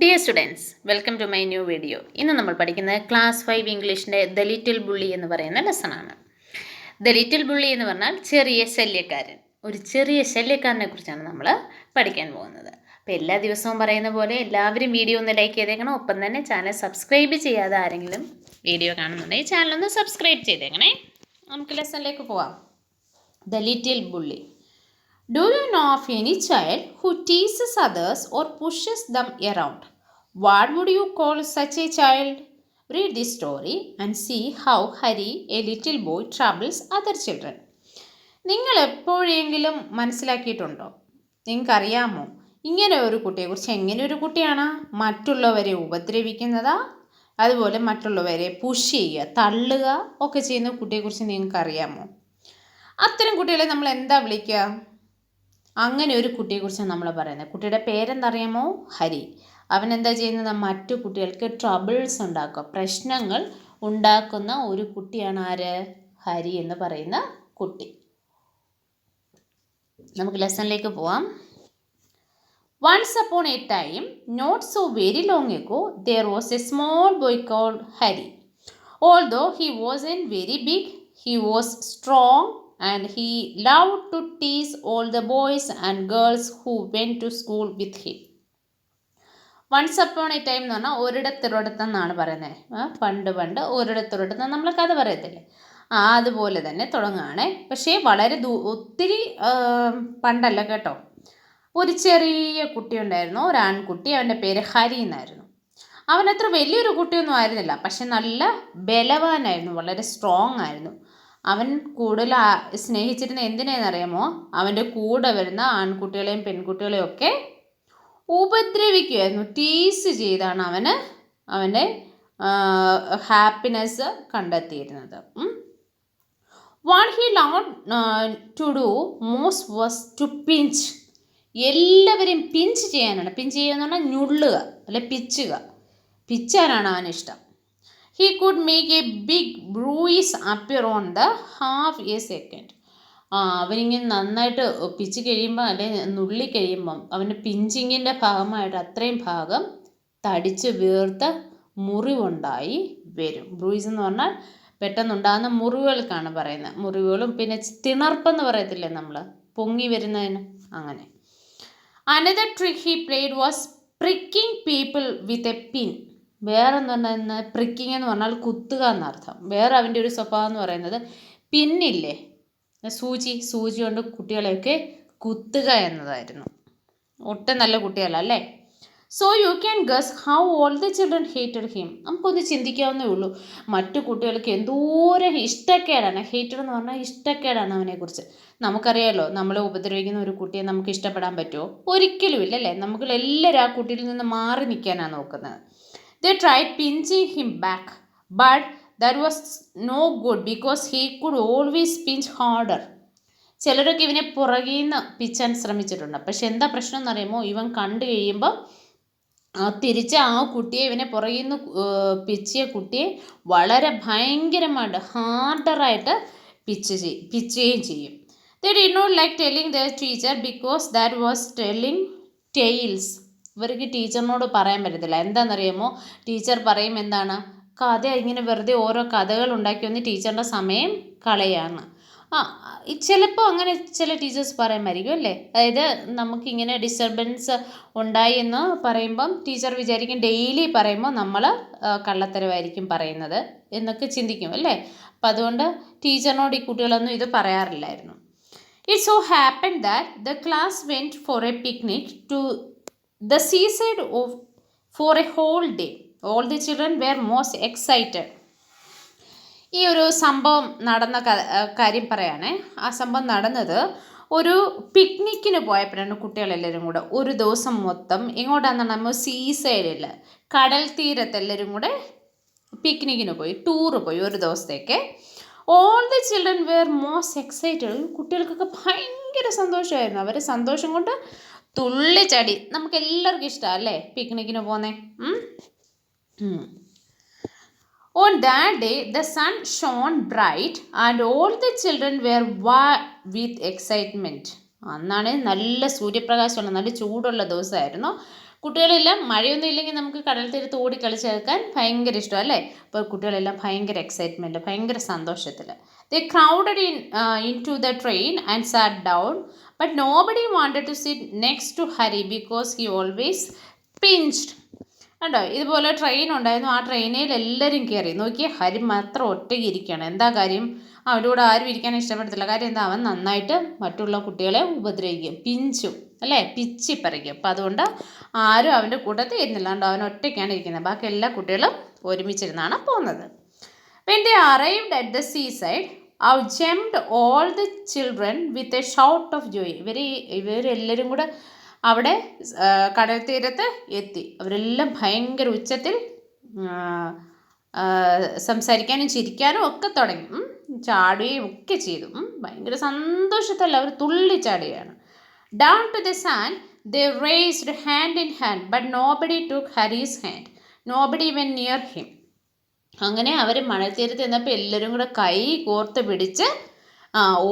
Dear students, welcome to my new video. ഇന്ന് നമ്മൾ പഠിക്കുന്നത് ക്ലാസ് 5 ഇംഗ്ലീഷിൻ്റെ ദ ലിറ്റിൽ ബുള്ളി എന്ന് പറയുന്ന ലെസണാണ്. ദ ലിറ്റിൽ ബുള്ളി എന്ന് പറഞ്ഞാൽ ചെറിയ ശല്യക്കാരൻ. ഒരു ചെറിയ ശല്യക്കാരനെ കുറിച്ചാണ് നമ്മൾ പഠിക്കാൻ പോകുന്നത്. അപ്പോൾ എല്ലാ ദിവസവും പറയുന്ന പോലെ എല്ലാവരും വീഡിയോ ഒന്ന് ലൈക്ക് ചെയ്തേക്കണം. ഒപ്പം തന്നെ ചാനൽ സബ്സ്ക്രൈബ് ചെയ്യാതെ ആരെങ്കിലും വീഡിയോ കാണുന്നുണ്ടെങ്കിൽ ചാനലൊന്ന് സബ്സ്ക്രൈബ് ചെയ്തേക്കണേ. നമുക്ക് ലെസണിലേക്ക് പോവാം. The little bully. Do you know of any child who teases others or pushes them around? What would you call such a child? Read this story and see how Hari, a little boy, troubles other children. നിങ്ങൾ എപ്പോഴെങ്കിലും മനസ്സിലാക്കിയിട്ടുണ്ടോ? നിങ്ങൾക്കറിയാമോ ഇങ്ങനെ ഒരു കുട്ടിയെക്കുറിച്ച്? എങ്ങനെ ഒരു കുട്ടിയാണ് മറ്റുള്ളവരെ ഉപദ്രവിക്കുന്നതാ, അതുപോലെ മറ്റുള്ളവരെ പുഷ് ചെയ്യുക, തള്ളുക ഒക്കെ ചെയ്യുന്ന കുട്ടിയെക്കുറിച്ച് നിങ്ങൾക്കറിയാമോ? അത്തരം കുട്ടികളെ നമ്മൾ എന്താ വിളിക്കുക? അങ്ങനെ ഒരു കുട്ടിയെക്കുറിച്ചാണ് നമ്മൾ പറയുന്നത്. കുട്ടിയുടെ പേരെന്തറിയാമോ? ഹരി. അവൻ എന്താ ചെയ്യുന്നത്? മറ്റു കുട്ടികൾക്ക് ട്രബിൾസ് ഉണ്ടാക്കുക, പ്രശ്നങ്ങൾ ഉണ്ടാക്കുന്ന ഒരു കുട്ടിയാണ് ആര്? ഹരി എന്ന് പറയുന്ന കുട്ടി. നമുക്ക് ലെസണിലേക്ക് പോവാം. Once upon a time, not so very long ago, there was a small boy called Hari. Although he wasn't very big, he was strong and he loved to tease all the boys and girls who went to school with him. Once upon a time എന്ന് പറഞ്ഞാൽ ഒരിടത്തൊരിടത്തെന്നാണ് പറയുന്നത്. പണ്ട് ഒരിടത്തൊരിടത്ത് നമ്മൾ കഥ പറയത്തില്ലേ, അതുപോലെ തന്നെ തുടങ്ങുകയാണേ. പക്ഷേ വളരെ ഒത്തിരി പണ്ടല്ല കേട്ടോ. ഒരു ചെറിയ കുട്ടി ഉണ്ടായിരുന്നു, ഒരു ആൺകുട്ടി. അവൻ്റെ പേര് ഹരി എന്നായിരുന്നു. അവനത്ര വലിയൊരു കുട്ടിയൊന്നും ആയിരുന്നില്ല, പക്ഷെ നല്ല ബലവാനായിരുന്നു, വളരെ സ്ട്രോങ് ആയിരുന്നു. അവൻ കൂടുതൽ സ്നേഹിച്ചിരുന്ന എന്തിനാണെന്നറിയാമോ? അവൻ്റെ കൂടെ വരുന്ന ആൺകുട്ടികളെയും പെൺകുട്ടികളെയും ഒക്കെ ഉപദ്രവിക്കുമായിരുന്നു. ടീസ് ചെയ്താണ് അവൻ്റെ ഹാപ്പിനെസ് കണ്ടെത്തിയിരുന്നത്. What he loved to do most was to pinch. എല്ലാവരെയും പിഞ്ച് ചെയ്യാനാണ്. പിഞ്ച് ചെയ്യുക എന്ന് പറഞ്ഞാൽ ഞുള്ളുക, അല്ലെ പിച്ചുക. പിച്ചാനാണ് അവനിഷ്ടം. He could make a big bruise appear on the half a second. അവനിങ്ങനെ നന്നായിട്ട് പിച്ച് കഴിയുമ്പോൾ, അല്ലെങ്കിൽ നുള്ളി കഴിയുമ്പം അവൻ്റെ പിഞ്ചിങ്ങിൻ്റെ ഭാഗമായിട്ട് അത്രയും ഭാഗം തടിച്ച് വീർത്ത് മുറിവുണ്ടായി വരും. ബ്രൂയിസ് എന്ന് പറഞ്ഞാൽ പെട്ടെന്നുണ്ടാകുന്ന മുറിവുകൾക്കാണ് പറയുന്നത്. മുറിവുകളും പിന്നെ തിണർപ്പെന്ന് പറയത്തില്ലേ നമ്മൾ, പൊങ്ങി വരുന്നതിന്, അങ്ങനെ. Another trick he played was pricking people with a pin. വേറെന്ന് പറഞ്ഞാൽ പ്രിക്കിങ് എന്ന് പറഞ്ഞാൽ കുത്തുക എന്നർത്ഥം. വേറെ അവൻ്റെ ഒരു സ്വഭാവം എന്ന് പറയുന്നത് പിന്നില്ലേ, സൂചി കൊണ്ട് കുട്ടികളെയൊക്കെ കുത്തുക എന്നതായിരുന്നു. ഒട്ടും നല്ല കുട്ടികളല്ലേ. So you can guess how all the children hated him. നമുക്കൊന്ന് ചിന്തിക്കാവുന്നേ ഉള്ളൂ, മറ്റു കുട്ടികൾക്ക് എന്തോരം ഇഷ്ടക്കേടാണ്. ഹേറ്റഡ് എന്ന് പറഞ്ഞാൽ ഇഷ്ടക്കേടാണ് അവനെക്കുറിച്ച്. നമുക്കറിയാമല്ലോ, നമ്മളെ ഉപദ്രവിക്കുന്ന ഒരു കുട്ടിയെ നമുക്ക് ഇഷ്ടപ്പെടാൻ പറ്റുമോ? ഒരിക്കലും ഇല്ലല്ലേ. നമുക്ക് എല്ലാവരും ആ കുട്ടിയിൽ നിന്ന് മാറി നിൽക്കാനാണ് നോക്കുന്നത്. They tried pinching him back, but that was no good because he could always pinch harder. ചിലരൊക്കെ ഇവനെ പുറകിൽ നിന്ന് പിച്ചാൻ ശ്രമിച്ചിട്ടുണ്ട്. പക്ഷെ എന്താ പ്രശ്നം എന്നറിയുമോ? ഇവൻ കണ്ടു കഴിയുമ്പോൾ തിരിച്ച് ആ കുട്ടിയെ, ഇവനെ പുറകിൽ നിന്ന് പിച്ചിയ കുട്ടിയെ വളരെ ഭയങ്കരമായിട്ട് ഹാർഡറായിട്ട് പിച്ചുകയും ചെയ്യും. They did not like telling their teacher because that was telling tales. ഇവർക്ക് ടീച്ചറിനോട് പറയാൻ പറ്റത്തില്ല. എന്താണെന്നറിയാമോ? ടീച്ചർ പറയും എന്താണ്, കഥ ഇങ്ങനെ വെറുതെ ഓരോ കഥകൾ ഉണ്ടാക്കി വന്ന് ടീച്ചറിൻ്റെ സമയം കളയാണ്. ചിലപ്പോൾ അങ്ങനെ ചില ടീച്ചേഴ്സ് പറയുമായിരിക്കും അല്ലേ. അതായത് നമുക്കിങ്ങനെ ഡിസ്റ്റർബൻസ് ഉണ്ടായി എന്ന് പറയുമ്പം ടീച്ചർ വിചാരിക്കും ഡെയിലി പറയുമ്പോൾ നമ്മൾ കള്ളത്തരമായിരിക്കും പറയുന്നത് എന്നൊക്കെ ചിന്തിക്കും അല്ലേ. അപ്പം അതുകൊണ്ട് ടീച്ചറിനോട് ഈ കുട്ടികളൊന്നും ഇത് പറയാറില്ലായിരുന്നു. It so happen that the class went for a picnic to the seaside for a whole day. All the children were most excited. ഈ ഒരു സംഭവം നടന്ന കാര്യം പറയാനേ. ആ സംഭവം നടന്നത് ഒരു പിക്നിക്കിന് പോയപ്പോഴാണ് കുട്ടികളെല്ലാവരും കൂടെ ഒരു ദിവസം മൊത്തം. എങ്ങോട്ടാണെന്നാണ് നമ്മൾ സീസൈഡിൽ, കടൽ തീരത്ത് എല്ലാവരും കൂടെ പിക്നിക്കിന് പോയി, ടൂറ് പോയി ഒരു ദിവസത്തേക്ക്. All the children were most excited. കുട്ടികൾക്കൊക്കെ ഭയങ്കര സന്തോഷമായിരുന്നു. അവർ സന്തോഷം കൊണ്ട് തുള്ളിച്ചടി. നമുക്ക് എല്ലാവർക്കും ഇഷ്ടമാണ് അല്ലേ പിക്നിക്കിന് പോകുന്നേ. On that day the sun shone bright and all the children were wild with excitement. അന്നാണ് നല്ല സൂര്യപ്രകാശമുള്ള നല്ല ചൂടുള്ള ദിവസമായിരുന്നു. കുട്ടികളെല്ലാം മഴയൊന്നും ഇല്ലെങ്കിൽ നമുക്ക് കടൽ തീരത്ത് ഓടി കളിച്ച് കേൾക്കാൻ ഭയങ്കര ഇഷ്ടം അല്ലേ. അപ്പോൾ കുട്ടികളെല്ലാം ഭയങ്കര എക്സൈറ്റ്മെൻറ്റ്, ഭയങ്കര സന്തോഷത്തിൽ. They crowded into the train and sat down, but nobody wanted to sit next to Hari because he always pinched. കണ്ടോ, ഇതുപോലെ ട്രെയിൻ ഉണ്ടായിരുന്നു. ആ ട്രെയിനിൽ എല്ലാവരും കയറി. നോക്കിയേ, ഹരി മാത്രം ഒറ്റയ്ക്ക് ഇരിക്കുകയാണ്. എന്താ കാര്യം? അവൻ്റെ കൂടെ ആരും ഇരിക്കാൻ ഇഷ്ടപ്പെടത്തില്ല. കാര്യം എന്താ? അവൻ നന്നായിട്ട് മറ്റുള്ള കുട്ടികളെ ഉപദ്രവിക്കും, പിഞ്ചും അല്ലേ, പിച്ചിപ്പറിക്കും. അപ്പം അതുകൊണ്ട് ആരും അവൻ്റെ കൂട്ടത്തിൽ ഇരുന്നില്ല. കണ്ടോ, അവൻ ഒറ്റയ്ക്കാണ് ഇരിക്കുന്നത്. ബാക്കി എല്ലാ കുട്ടികളും ഒരുമിച്ചിരുന്നാണ് പോകുന്നത്. When they arrived at the seaside, out jumped all the children with a shout of joy. ഇവരെല്ലാവരും കൂടെ അവിടെ കടൽ തീരത്ത് എത്തി. അവരെല്ലാം ഭയങ്കര ഉച്ചത്തിൽ സംസാരിക്കാനും ചിരിക്കാനും ഒക്കെ തുടങ്ങി. ചാടുകയും ഒക്കെ ചെയ്തു. ഭയങ്കര സന്തോഷത്തിൽ അവർ തുള്ളിച്ചാടുകയാണ്. Down to the sand they raised hand in hand, but nobody took Harry's hand. Nobody went near him. അങ്ങനെ അവർ മണൽത്തീരത്ത് ചെന്നപ്പോൾ എല്ലാവരും കൂടെ കൈ കോർത്ത് പിടിച്ച്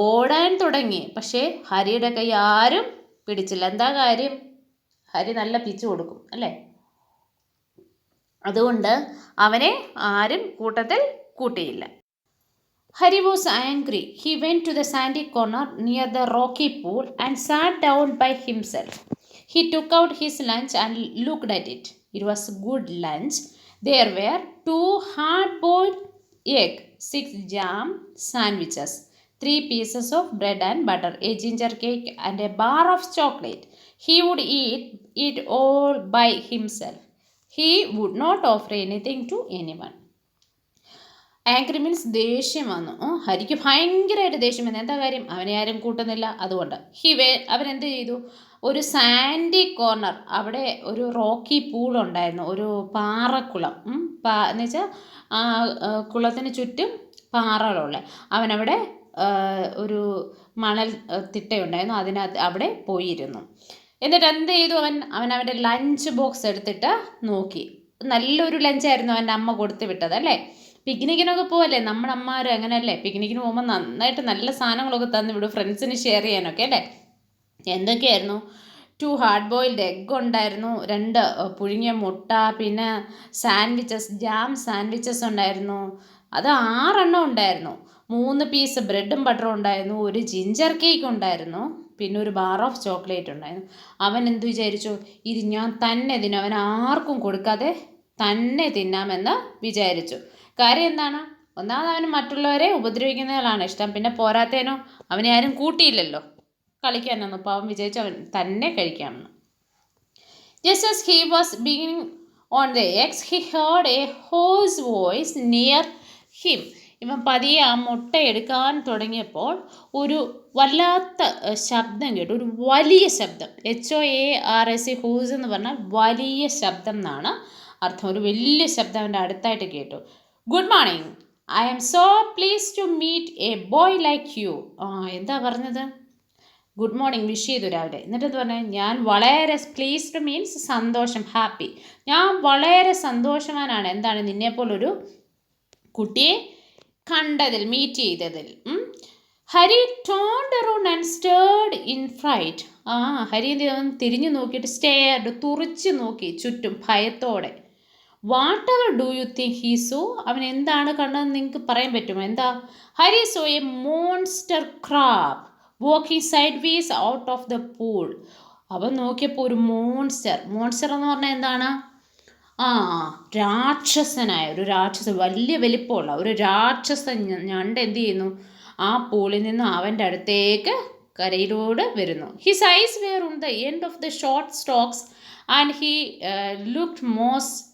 ഓടാൻ തുടങ്ങി. പക്ഷേ ഹരിയുടെ കൈ ആരും പിടിച്ചില്ല. എന്താ കാര്യം? ഹരി നല്ല പിച്ച് കൊടുക്കും അല്ലേ. അതുകൊണ്ട് അവനെ ആരും കൂട്ടത്തിൽ കൂട്ടിയില്ല. Hari was angry. He went to the sandy corner near the rocky pool and sat down by himself. He took out his lunch and looked at it. It was good lunch. There were 2 hard-boiled eggs, 6 jam sandwiches, 3 pieces of bread and butter, a ginger cake and a bar of chocolate. He would eat it all by himself. He would not offer anything to anyone. Angry means ദേഷ്യം വന്നു. ഹരിക്ക് ഭയങ്കരമായിട്ട് ദേഷ്യം വന്നു. എന്താ കാര്യം? അവനെ ആരും കൂട്ടുന്നില്ല. അതുകൊണ്ട് അവനെന്ത് ചെയ്തു? ഒരു സാൻഡി കോർണർ, അവിടെ ഒരു റോക്കി പൂളുണ്ടായിരുന്നു, ഒരു പാറക്കുളം. എന്ന് വെച്ചാൽ ആ കുളത്തിന് ചുറ്റും പാറകളുള്ള. അവനവിടെ ഒരു മണൽ തിട്ടയുണ്ടായിരുന്നു, അതിനകത്ത് അവിടെ പോയിരുന്നു. എന്നിട്ട് എന്ത് ചെയ്തു? അവൻ്റെ ലഞ്ച് ബോക്സ് എടുത്തിട്ട് നോക്കി. നല്ലൊരു ലഞ്ചായിരുന്നു അവൻ്റെ അമ്മ കൊടുത്തു വിട്ടത് അല്ലേ. പിക്നിക്കിനൊക്കെ പോവല്ലേ നമ്മുടെ അമ്മമാർ, അങ്ങനെയല്ലേ. പിക്നിക്കിന് പോകുമ്പോൾ നന്നായിട്ട് നല്ല സാധനങ്ങളൊക്കെ തന്നു വിടും ഫ്രണ്ട്സിന് ഷെയർ ചെയ്യാനൊക്കെ അല്ലേ. എന്തൊക്കെയായിരുന്നു? 2 ഹാർഡ് ബോയിൽഡ് എഗ്ഗ് ഉണ്ടായിരുന്നു, 2 പുഴുങ്ങിയ മുട്ട, പിന്നെ സാൻഡ്വിച്ചസ്, ജാം സാൻഡ്വിച്ചസ് ഉണ്ടായിരുന്നു. അത് 6 എണ്ണം ഉണ്ടായിരുന്നു. 3 പീസ് ബ്രെഡും ബട്ടറും ഉണ്ടായിരുന്നു, ഒരു ജിഞ്ചർ കേക്ക് ഉണ്ടായിരുന്നു, പിന്നെ ഒരു ബാർ ഓഫ് ചോക്ലേറ്റ് ഉണ്ടായിരുന്നു. അവൻ എന്ത് വിചാരിച്ചു? ഇത് ഞാൻ തന്നെ തിന്നും, അവൻ ആർക്കും കൊടുക്കാതെ തന്നെ തിന്നാമെന്ന് വിചാരിച്ചു. കാര്യം എന്താണ്? ഒന്നാമത് അവന് മറ്റുള്ളവരെ ഉപദ്രവിക്കുന്നതിലാണ് ഇഷ്ടം. പിന്നെ പോരാത്തേനോ അവനെ ആരും കൂട്ടിയില്ലല്ലോ കളിക്കാനൊന്നും. അപ്പോൾ അവൻ വിചാരിച്ചു അവൻ തന്നെ കഴിക്കാമെന്ന്. Just as he was beginning on the eggs, he heard a hoarse voice near him. ഇവൻ പതിയെ ആ മുട്ട എടുക്കാൻ തുടങ്ങിയപ്പോൾ ഒരു വല്ലാത്ത ശബ്ദം കേട്ടു. ഒരു വലിയ ശബ്ദം. HOARS, ഹൂസ് എന്ന് പറഞ്ഞാൽ വലിയ ശബ്ദം എന്നാണ് അർത്ഥം. ഒരു വലിയ ശബ്ദം അവൻ്റെ അടുത്തായിട്ട് കേട്ടു. Good morning, I am so pleased to meet a boy like you. എന്താ പറഞ്ഞത്? ഗുഡ് മോർണിംഗ് വിഷ് ചെയ്തു രാവിലെ. എന്നിട്ട് എന്താ പറഞ്ഞത്? ഞാൻ വളരെ പ്ലീസ്ഡ് മീൻസ് സന്തോഷം, ഹാപ്പി. ഞാൻ വളരെ സന്തോഷവാനാണ്. എന്താണ്? നിന്നെപ്പോലൊരു കുട്ടിയെ കണ്ടതിൽ, മീറ്റ് ചെയ്തതിൽ. Hari turned around and stirred in freight. Hari തിരിഞ്ഞു നോക്കിയിട്ട് സ്റ്റേർഡ്, തുറിച്ച് നോക്കി ചുറ്റും ഭയത്തോടെ. What ever do you think he so? അവൻ എന്താണ് കണ്ടതെന്ന് നിങ്ങൾക്ക് പറയാൻ പറ്റുമോ? എന്താ? Hari so A monster crab walking side vase out of the pool. അവൻ നോക്കിയപ്പോൾ ഒരു മോൺസ്റ്റർ എന്ന് പറഞ്ഞാൽ എന്താണ്? രാക്ഷസനായ ഒരു രാക്ഷസൻ, വലിയ വലിപ്പമുള്ള ഒരു രാക്ഷസൻ ഞണ്ട് എന്ത് ചെയ്യുന്നു? ആ പൂളിൽ നിന്ന് അവൻ്റെ അടുത്തേക്ക് കരയിലൂടെ വരുന്നു. His eyes were on the end of the short stalks and he looked most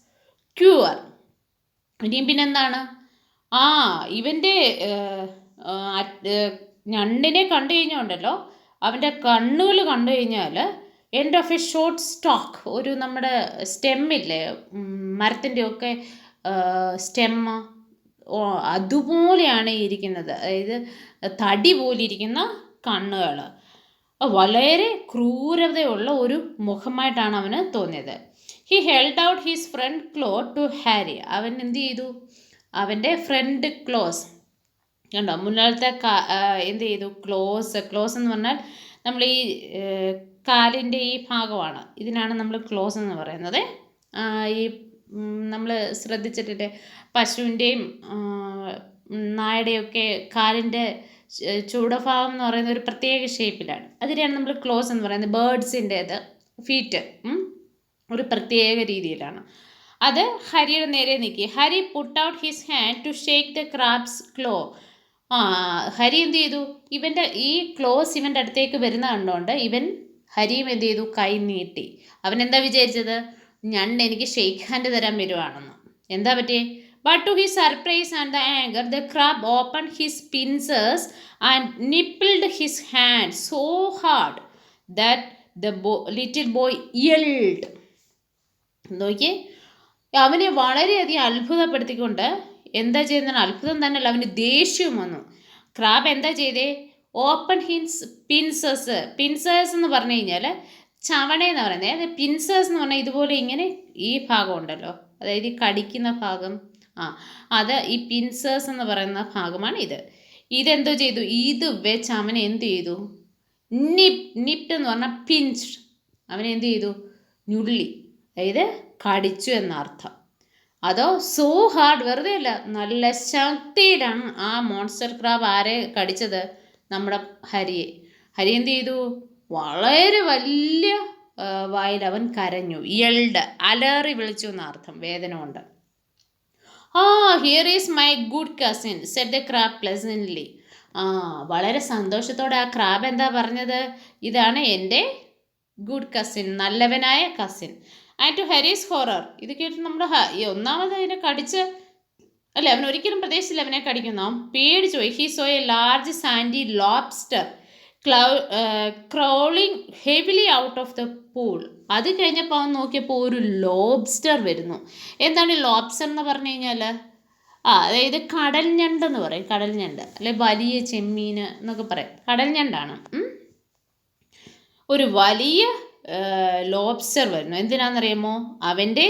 queer. ഇനിയും പിന്നെന്താണ്? ഇവൻ്റെ ഞണ്ടിനെ കണ്ടു കഴിഞ്ഞുണ്ടല്ലോ, അവൻ്റെ കണ്ണുകൾ കണ്ടു കഴിഞ്ഞാൽ end of A short stock, ഒരു നമ്മുടെ സ്റ്റെമ്മില്ലേ, മരത്തിൻ്റെയൊക്കെ സ്റ്റെമ്മ്, അതുപോലെയാണ് ഇരിക്കുന്നത്. അതായത് തടി പോലെ ഇരിക്കുന്ന കണ്ണുകൾ. വളരെ ക്രൂരതയുള്ള ഒരു മുഖമായിട്ടാണ് അവന് തോന്നിയത്. He held out his front cloth to Harry. അവൻ എന്ത് ചെയ്തു? അവൻ്റെ ഫ്രണ്ട് ക്ലോസ് കണ്ടോ, മുന്നിലത്തെ എന്ത് ചെയ്തു? ക്ലോസ് എന്ന് പറഞ്ഞാൽ നമ്മൾ ഈ കാലിൻ്റെ ഈ ഭാഗമാണ്. ഇതിനാണ് നമ്മൾ ക്ലോസ് എന്ന് പറയുന്നത്. ഈ നമ്മൾ ശ്രദ്ധിച്ചിട്ടില്ലേ, പശുവിൻ്റെയും നായയുടെയൊക്കെ കാലിൻ്റെ ചൂടഭാഗം എന്ന് പറയുന്ന ഒരു പ്രത്യേക ഷേപ്പിലാണ്. അതിനെയാണ് നമ്മൾ ക്ലോസ് എന്ന് പറയുന്നത്. ബേർഡ്സിൻ്റേത് ഫീറ്റ് ഒരു പ്രത്യേക രീതിയിലാണ്. അത് ഹരിയുടെ നേരെ നീക്കി. Hari put out his hand to shake the crab's claw. Hari എന്ത് ചെയ്തു? ഇവൻ്റെ ഈ ക്ലോസ് ഇവൻ്റെ അടുത്തേക്ക് വരുന്ന കണ്ടുകൊണ്ട് ഹരിയും എന്ത് ചെയ്തു? കൈ നീട്ടി. അവൻ എന്താ വിചാരിച്ചത്? ഞണ്ട് എനിക്ക് ഷേക്ക് ഹാൻഡ് തരാൻ വരുവാണെന്ന്. എന്താ പറ്റിയേ? But to his surprise and the anger, the crab opened his pincers and nibbled his hand so hard that the little boy yelled. നോക്കിയേ, അവനെ വളരെയധികം അത്ഭുതപ്പെടുത്തിക്കൊണ്ട് എന്താ ചെയ്യുന്നത്? അത്ഭുതം തന്നെയല്ല, അവന് ദേഷ്യം വന്നു. ക്രാബ് എന്താ ചെയ്തേ? Open his പിൻസേഴ്സ്. പിൻസേഴ്സ് എന്ന് പറഞ്ഞു കഴിഞ്ഞാൽ ചവണയെന്ന് പറയുന്നത്. അതായത് പിൻസേഴ്സ് എന്ന് പറഞ്ഞാൽ ഇതുപോലെ ഇങ്ങനെ ഈ ഭാഗം ഉണ്ടല്ലോ, അതായത് ഈ കടിക്കുന്ന ഭാഗം, അത് ഈ പിൻസേഴ്സ് എന്ന് പറയുന്ന ഭാഗമാണ് ഇത്. ഇതെന്തോ ചെയ്തു? ഇത് വെച്ച് അവൻ എന്ത് ചെയ്തു? നിപ്റ്റ് എന്ന് പറഞ്ഞാൽ പിഞ്ച്. അവൻ എന്ത് ചെയ്തു? ഞുള്ളി, അതായത് കടിച്ചു എന്നർത്ഥം. അതോ സോ ഹാർഡ്, വെറുതെ അല്ല, നല്ല ശക്തിയിലാണ് ആ മോൺസ്റ്റർ ക്രാബ് ആരെ കടിച്ചത്? നമ്മുടെ ഹരിയെ. ഹരി എന്ത് ചെയ്തു? വളരെ വലിയ വായിൽ അവൻ കരഞ്ഞു. എൽഡ്, അലറി വിളിച്ചു എന്നർത്ഥം, വേദന കൊണ്ട്. Here is my good cousin said the crab pleasantly. വളരെ സന്തോഷത്തോടെ ആ ക്രാബ് എന്താ പറഞ്ഞത്? ഇതാണ് എൻ്റെ ഗുഡ് കസിൻ, നല്ലവനായ cousin. And to Harees horror, ഇത് കേട്ട് നമ്മുടെ ഒന്നാമത് അതിനെ കടിച്ച് അല്ലേ, അവൻ ഒരിക്കലും പ്രതീക്ഷിച്ചില്ല അവനെ കടിക്കുന്നു. അവൻ പേടിച്ചു പോയി. He saw a large sandy lobster crawling heavily out of the pool. അത് കഴിഞ്ഞപ്പോൾ അവൻ നോക്കിയപ്പോൾ ഒരു ലോബ്സ്റ്റർ വരുന്നു. എന്താണ് ലോബ്സ്റ്റർ എന്ന് പറഞ്ഞു കഴിഞ്ഞാൽ? അതായത് കടൽ ഞണ്ടെന്ന് പറയും. കടൽ ഞണ്ട് അല്ലെ വലിയ ചെമ്മീൻ എന്നൊക്കെ പറയും. കടൽ ഞണ്ടാണ്. ഒരു വലിയ ലോബ്സ്റ്റർ വരുന്നു. എന്തിനാണെന്നറിയാമോ? അവൻ്റെ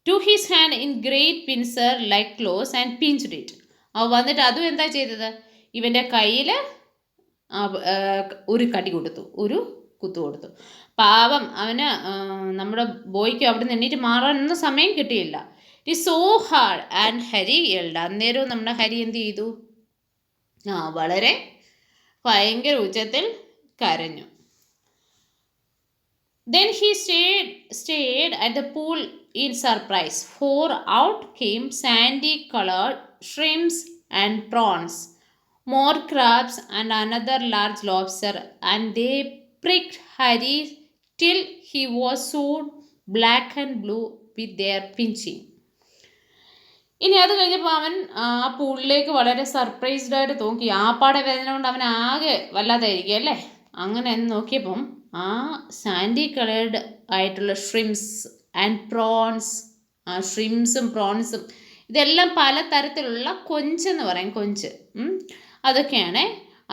to his hand in great pincer like claws and pinched it. അവ വന്നിട്ട് അതും എന്താ ചെയ്തത്? ഇവൻ്റെ കയ്യിൽ ഒരു കടി കൊടുത്തു, ഒരു കുത്തു കൊടുത്തു. പാവം അവന്, നമ്മുടെ ബോയ്ക്ക് അവിടെ നിന്ന് എണ്ണീറ്റ് മാറാനൊന്നും സമയം കിട്ടിയില്ല. It so hard and Hari yelled. അന്നേരവും നമ്മുടെ ഹരി എന്ത് ചെയ്തു? വളരെ ഭയങ്കര ഉച്ചത്തിൽ കരഞ്ഞു. Then he stared at the pool in surprise, for out came sandy-colored shrimps and prawns, more crabs and another large lobster, and they pricked Harry till he was soon black and blue with their pinching. ഇനി അത് കഴിഞ്ഞപ്പോൾ അവൻ ആ പൂളിലേക്ക് വളരെ സർപ്രൈസ്ഡായിട്ട് നോക്കി. ആ പാടെ വേദന കൊണ്ട് അവൻ ആകെ വല്ലാതായിരിക്കും അല്ലേ. അങ്ങനെ നോക്കിയപ്പം ആ സാൻഡി കളേർഡ് ആയിട്ടുള്ള ഷ്രിംസ് ആൻഡ് പ്രോൺസ്, ആ ഷ്രിംസും പ്രോൺസും ഇതെല്ലാം പല തരത്തിലുള്ള കൊഞ്ചെന്ന് പറയും, കൊഞ്ച്, അതൊക്കെയാണ്.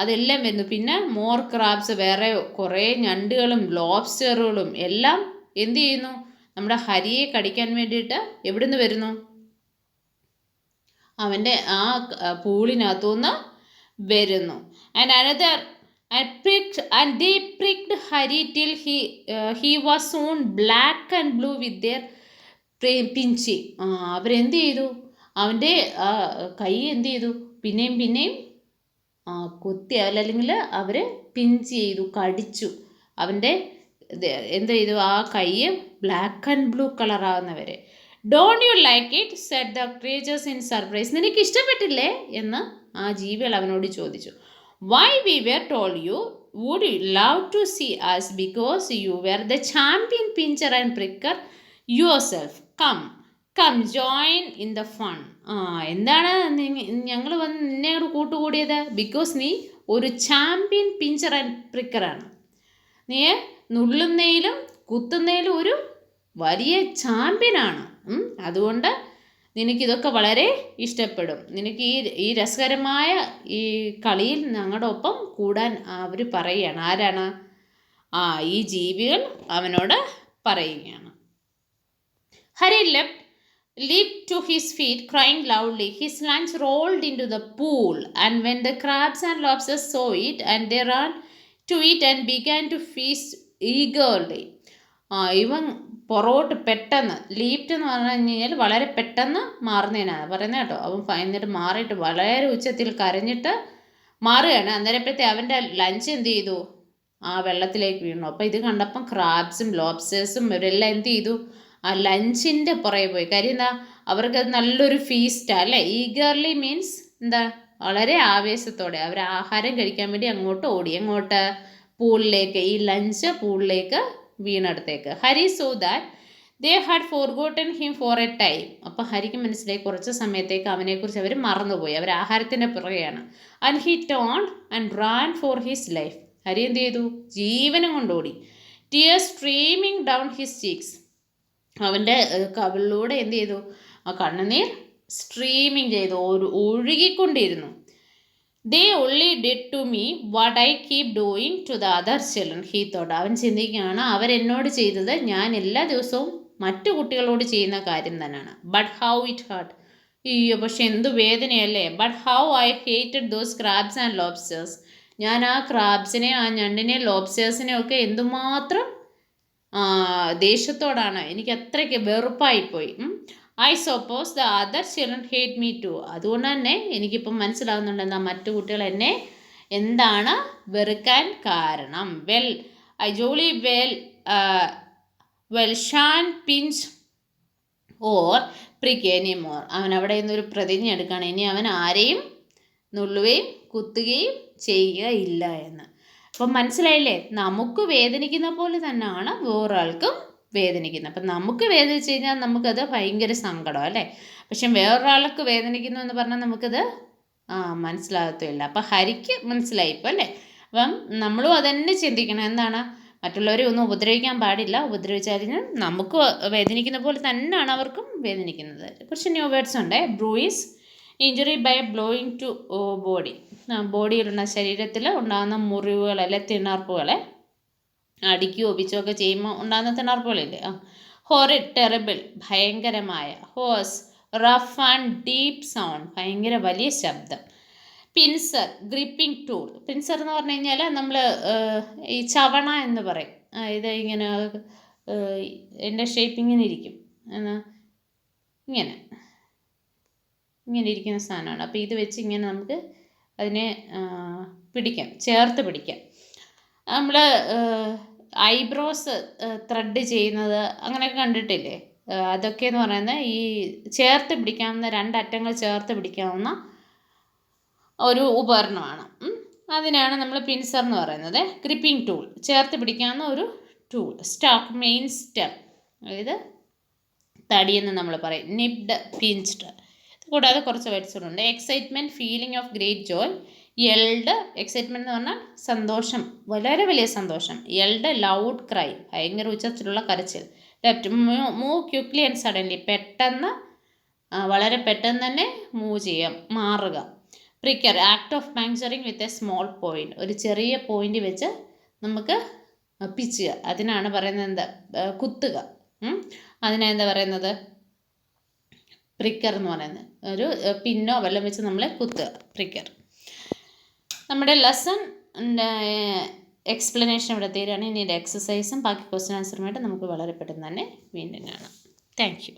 അതെല്ലാം വരുന്നു. പിന്നെ മോർ ക്രാബ്സ്, വേറെ കുറേ ഞണ്ടുകളും ലോബ്സ്റ്ററുകളും എല്ലാം എന്ത് ചെയ്യുന്നു? നമ്മുടെ ഹരിയെ കടിക്കാൻ വേണ്ടിയിട്ട് എവിടുന്ന് വരുന്നു? അവൻ്റെ ആ പൂളിനകത്തുനിന്ന് വരുന്നു. And another and they pricked Hari till he was soon black and blue with their pinching. അവരെന്ത് ചെയ്തു? അവൻ്റെ കൈ എന്ത് ചെയ്തു? പിന്നെയും കുത്തി, അല്ലെങ്കിൽ അവർ പിഞ്ച് ചെയ്തു, കടിച്ചു. അവൻ്റെ എന്ത് ചെയ്തു? ആ കൈ ബ്ലാക്ക് ആൻഡ് ബ്ലൂ കളറാകുന്നവരെ. Don't you like it said the creatures in surprise. നിനക്ക് ഇഷ്ടപ്പെട്ടില്ലേ എന്ന് ആ ജീവികൾ അവനോട് ചോദിച്ചു. Why, we were told you would love to see us because you were the champion pincher and pricker yourself. Come join in the fun. എന്താണ് ഞങ്ങൾ വന്ന് നിന്നെ കൂട്ടുകൂടിയത്? ബിക്കോസ് നീ ഒരു ചാമ്പ്യൻ പിഞ്ചർ ആൻഡ് പ്രിക്കറാണ്. നീ നുള്ളുന്നതിലും കുത്തുന്നതിലും ഒരു വലിയ ചാമ്പ്യനാണ്. അതുകൊണ്ട് നിനക്കിതൊക്കെ വളരെ ഇഷ്ടപ്പെടും. നിനക്ക് ഈ രസകരമായ ഈ കളിയിൽ ഞങ്ങളുടെ ഒപ്പം കൂടാൻ അവർ പറയുകയാണ്. ആരാണ്? ഈ ജീവികൾ അവനോട് പറയുകയാണ്. Hari leaped to his feet, crying loudly. His lunch rolled into the pool, and when the crabs and lobsters saw it, and they ran to it and began to feast eagerly. ഇവൻ പുറകോട്ട് പെട്ടെന്ന്, ലീപ്റ്റ് എന്ന് പറഞ്ഞു കഴിഞ്ഞാൽ വളരെ പെട്ടെന്ന് മാറുന്നതിനാണ് പറയുന്നത് കേട്ടോ. അവൻ എന്നിട്ട് മാറിയിട്ട് വളരെ ഉച്ചത്തിൽ കരഞ്ഞിട്ട് മാറുകയാണ്. അന്നേരപ്പോഴത്തെ അവൻ്റെ ലഞ്ച് എന്ത് ചെയ്തു, ആ വെള്ളത്തിലേക്ക് വീണു. അപ്പോൾ ഇത് കണ്ടപ്പം ക്രാബ്സും ലോബ്സ്റ്റേഴ്സും ഇവരെല്ലാം എന്ത് ചെയ്തു, ആ ലഞ്ചിൻ്റെ പുറകെ പോയി. കാര്യം എന്താ, അവർക്കത് നല്ലൊരു ഫീസ്റ്റാണ് അല്ലേ. ഈഗർലി മീൻസ് എന്താ, വളരെ ആവേശത്തോടെ അവർ ആഹാരം കഴിക്കാൻ വേണ്ടി അങ്ങോട്ട് ഓടി. അങ്ങോട്ട് പൂളിലേക്ക്, ഈ ലഞ്ച് പൂളിലേക്ക് വീണടുത്തേക്ക്. Hari saw that they had forgotten him for a time. അപ്പോൾ ഹരിക്ക് മനസ്സിലായി കുറച്ച് സമയത്തേക്ക് അവനെക്കുറിച്ച് അവർ മറന്നുപോയി, അവർ ആഹാരത്തിൻ്റെ പുറകെയാണ്. And he turned and ran for his life. Hari എന്ത് ചെയ്തു, ജീവനും കൊണ്ടോടി. Tears streaming down his cheeks. അവൻ്റെ കവിളിലൂടെ എന്ത് ചെയ്തു, ആ കണ്ണുനീർ സ്ട്രീമിങ് ചെയ്തു, ഒഴുകിക്കൊണ്ടിരുന്നു. They only did to me what I keep doing to the other children he thought. അവൻ ചിന്തിക്കുകയാണ്, അവരെന്നോട് ചെയ്തത് ഞാൻ എല്ലാ ദിവസവും മറ്റു കുട്ടികളോട് ചെയ്യുന്ന കാര്യം തന്നെയാണ്. But how it hurt. അയ്യോ പക്ഷെ എന്തു വേദനയല്ലേ. But how I hated those crabs and lobsters. ഞാൻ ആ ക്രാബ്സിനെ, ആ ഞണ്ടിനെ, ലോബ്സ്റ്റേഴ്സിനെ ഒക്കെ എന്തുമാത്രം ദേഷ്യത്തോടാണ്, എനിക്ക് അത്രയ്ക്ക് വെറുപ്പായിപ്പോയി. I suppose the other children hate me too. അതുകൊണ്ട് തന്നെ എനിക്കിപ്പം മനസ്സിലാകുന്നുണ്ട് എന്താ, മറ്റു കുട്ടികൾ എന്നെ എന്താണ് വെറുക്കാൻ കാരണം. Well I jolly well shan't pinch or prick any more. അവൻ അവിടെ നിന്നൊരു പ്രതിജ്ഞ എടുക്കുകയാണ്, ഇനി അവൻ ആരെയും നുള്ളുകയും കുത്തുകയും ചെയ്യുകയില്ല എന്ന്. അപ്പം മനസ്സിലായില്ലേ, നമുക്ക് വേദനിക്കുന്ന പോലെ തന്നെയാണ് വേറൊരാൾക്കും വേദനിക്കുന്നത്. അപ്പം നമുക്ക് വേദനിച്ച് കഴിഞ്ഞാൽ നമുക്കത് ഭയങ്കര സങ്കടം അല്ലേ. പക്ഷെ വേറൊരാൾക്ക് വേദനിക്കുന്നു എന്ന് പറഞ്ഞാൽ നമുക്കത് മനസ്സിലാകത്തില്ല. അപ്പം ഹരിക്ക് മനസ്സിലായിപ്പോൾ അല്ലേ. അപ്പം നമ്മളും അതന്നെ ചിന്തിക്കണം, എന്താണ്, മറ്റുള്ളവരെ ഒന്നും ഉപദ്രവിക്കാൻ പാടില്ല. ഉപദ്രവിച്ചാലും നമുക്ക് വേദനിക്കുന്ന പോലെ തന്നെയാണ് അവർക്കും വേദനിക്കുന്നത്. കുറച്ച് ന്യൂ വേർഡ്സ് ഉണ്ട്. Bruise, injury by blowing to body. ബോഡിയിലുള്ള ശരീരത്തിൽ ഉണ്ടാകുന്ന മുറിവുകളെ, തിണർപ്പുകളെ അടിക്കുകയോ ഒപ്പിച്ചൊക്കെ ചെയ്യുമ്പോൾ ഉണ്ടാകുന്ന തിണർപ്പുകളില്ലേ. ഹോറിഡ്, ടെറിബിൾ, ഭയങ്കരമായ. ഹോസ്, റഫ് ആൻഡ് ഡീപ്പ് സൗണ്ട്, ഭയങ്കര വലിയ ശബ്ദം. Pincer, gripping tool. പിൻസർ എന്ന് പറഞ്ഞു കഴിഞ്ഞാൽ നമ്മൾ ഈ ചവണ എന്ന് പറയും. ഇത് ഇങ്ങനെ എൻ്റെ ഷേപ്പ് ഇങ്ങനെ ഇരിക്കും, ഇങ്ങനെ ഇങ്ങനെ ഇരിക്കുന്ന സാധനമാണ്. അപ്പോൾ ഇത് വെച്ച് ഇങ്ങനെ നമുക്ക് അതിനെ പിടിക്കാം, ചേർത്ത് പിടിക്കാം. നമ്മൾ ഐബ്രോസ് ത്രെഡ് ചെയ്യുന്നത് അങ്ങനെയൊക്കെ കണ്ടിട്ടില്ലേ. അതൊക്കെയെന്ന് പറയുന്നത് ഈ ചേർത്ത് പിടിക്കാവുന്ന, രണ്ടറ്റങ്ങൾ ചേർത്ത് പിടിക്കാവുന്ന ഒരു ഉപകരണമാണ്. അതിനാണ് നമ്മൾ പിൻസർ എന്ന് പറയുന്നത്. ഗ്രിപ്പിംഗ് ടൂൾ, ചേർത്ത് പിടിക്കാവുന്ന ഒരു ടൂൾ. സ്റ്റോക്ക്, മെയിൻ സ്റ്റെം, അതായത് തടിയെന്ന് നമ്മൾ പറയും. നിബ്ഡ്, പിഞ്ച്ഡ്. കൂടാതെ കുറച്ച് വേർഡ്സുകളുണ്ട്. Excitement, feeling of great joy. Yelled, excitement എന്ന് പറഞ്ഞാൽ സന്തോഷം, വളരെ വലിയ സന്തോഷം. എൽഡ്, ലൗഡ് ക്രൈ, ഭയങ്കര ഉച്ചത്തിലുള്ള കരച്ചിൽ. Left, move quickly and suddenly, പെട്ടെന്ന്, വളരെ പെട്ടെന്ന് തന്നെ മൂവ് ചെയ്യാം, മാറുക. Pricker, act of puncturing with a small point, ഒരു ചെറിയ പോയിൻ്റ് വെച്ച് നമുക്ക് പിച്ചുക, അതിനാണ് പറയുന്നത് എന്താ, കുത്തുക. അതിനെന്താ പറയുന്നത്, പ്രിക്കർ എന്ന് പറയുന്നത്. ഒരു പിന്നോ വല്ലതും വെച്ച് നമ്മളെ കുത്തുക, പ്രിക്കർ. നമ്മുടെ ലെസൺ എക്സ്പ്ലനേഷൻ ഇവിടെ തീരുകയാണ്. ഇനി എക്സസൈസും ബാക്കി ക്വസ്റ്റ്യൻ ആൻസറുമായിട്ട് നമുക്ക് വളരെ പെട്ടെന്ന് തന്നെ വീണ്ടും കാണാം. Thank you.